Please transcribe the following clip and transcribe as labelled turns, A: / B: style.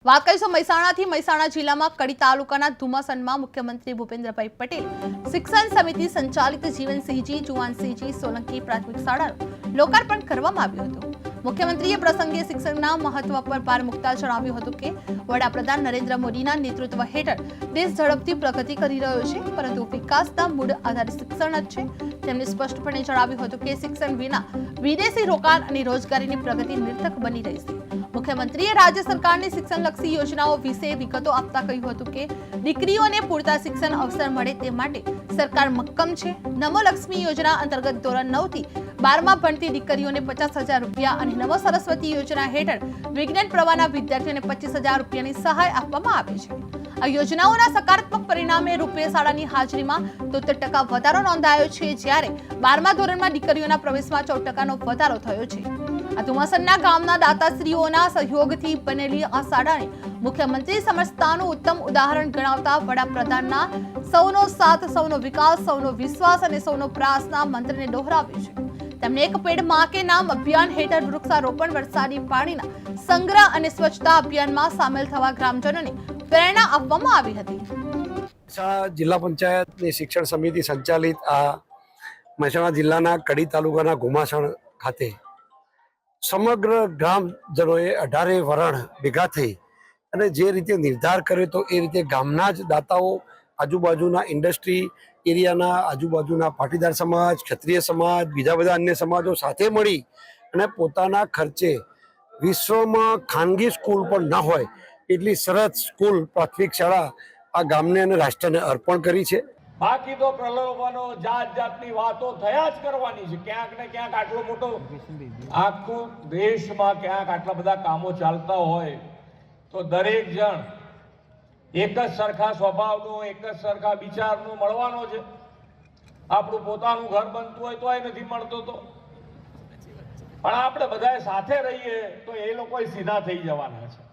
A: વાત કરીશું મહેસાણાથી। મહેસાણા જિલ્લામાં કડી તાલુકાના ધુમાસણમાં મુખ્યમંત્રી ભૂપેન્દ્રભાઈ પટેલ શિક્ષણ સમિતિ સંચાલિત જીવનસિંહજી જુવાનસિંહજી સોલંકી પ્રાથમિક શાળાનું લોકાર્પણ કરવામાં આવ્યું હતું। મુખ્યમંત્રીએ પ્રસંગે શિક્ષણના મહત્વ પર ભાર મૂકતા જણાવ્યું હતું કે વડાપ્રધાન નરેન્દ્ર મોદીના નેતૃત્વ હેઠળ દેશ ઝડપથી પ્રગતિ કરી રહ્યો છે, પરંતુ વિકાસના મૂળ આધાર શિક્ષણ જ છે। તેમણે સ્પષ્ટપણે જણાવ્યું હતું કે શિક્ષણ વિના વિદેશી રોકાણ અને રોજગારીની પ્રગતિ નિરર્થક બની રહી છે। મુખ્યમંત્રીએ રાજ્ય સરકારની શિક્ષણલક્ષી યોજનાઓ વિશે વિગતો આપતા કહ્યું હતું કે દીકરીઓને પૂરતા શિક્ષણ અવસર મળે તે માટે સરકાર મક્કમ છે। નમો લક્ષ્મી યોજના અંતર્ગત ધોરણ 9 થી 12માં ભણતી દીકરીઓને 50,000 રૂપિયા અને નમો સરસ્વતી યોજના હેઠળ વિજ્ઞાન પ્રવાહના વિદ્યાર્થીઓને 25,000 રૂપિયાની સહાય આપવામાં આવે છે। આ યોજનાઓના સકારાત્મક પરિણામે રૂપે શાળાની હાજરીમાં 73% વધારો નોંધાયો છે, જ્યારે 12મા ધોરણમાં દીકરીઓના પ્રવેશમાં 14% વધારો થયો છે। આ ધુમાસણના ગામના દાતાશ્રીઓના સહયોગથી બનેલી આ શાળાને મુખ્યમંત્રી સમરસતાનું ઉત્તમ ઉદાહરણ ગણાવતા વડાપ્રધાનના સૌનો સાથ, સૌનો વિકાસ, સૌનો વિશ્વાસ અને સૌનો પ્રયાસના મંત્રને દોહરાવ્યું છે। તેમણે એક પેડ માં કે નામ અભિયાન હેઠળ વૃક્ષારોપણ, વરસાદી પાણીના સંગ્રહ અને સ્વચ્છતા અભિયાનમાં સામેલ થવા ગ્રામજનોને પ્રેરણા આપવામાં આવી હતી।
B: જિલ્લા પંચાયતની શિક્ષણ સમિતિ સંચાલિત આ મહેસાણા જિલ્લાના કડી તાલુકાના ઘુમાસણ ખાતે સમગ્ર ગ્રામજનોએ 18 વરણ ભેગા થઈ અને જે રીતે નિર્ધાર કર્યો તો એ રીતે ગામના જ દાતાઓ, આજુબાજુના ઇન્ડસ્ટ્રી એરિયાના આજુબાજુના પાટીદાર સમાજ, ક્ષત્રિય સમાજ, બીજા બધા અન્ય સમાજો સાથે મળી અને પોતાના ખર્ચે વિશ્વમાં ખાનગી સ્કૂલ પણ ના હોય એટલી સરસ સ્કૂલ, પ્રાથમિક શાળા આ ગામને અને રાષ્ટ્રને અર્પણ કરી છે।
C: બાકી તો પ્રલોભનો જાત જાતની વાતો થયા જ કરવાની છે। ક્યાંક ને ક્યાંક આટલો મોટો આખું દેશમાં ક્યાંક આટલા બધા કામો ચાલતા હોય તો દરેક જણ એક જ સરખા સ્વભાવનું, એક જ સરખા વિચારનું મળવાનો છે। આપણું પોતાનું ઘર બનતું હોય તોય નથી મળતો તો, પણ આપણે બધા સાથે રહીએ તો એ લોકો સીધા થઈ જવાના છે।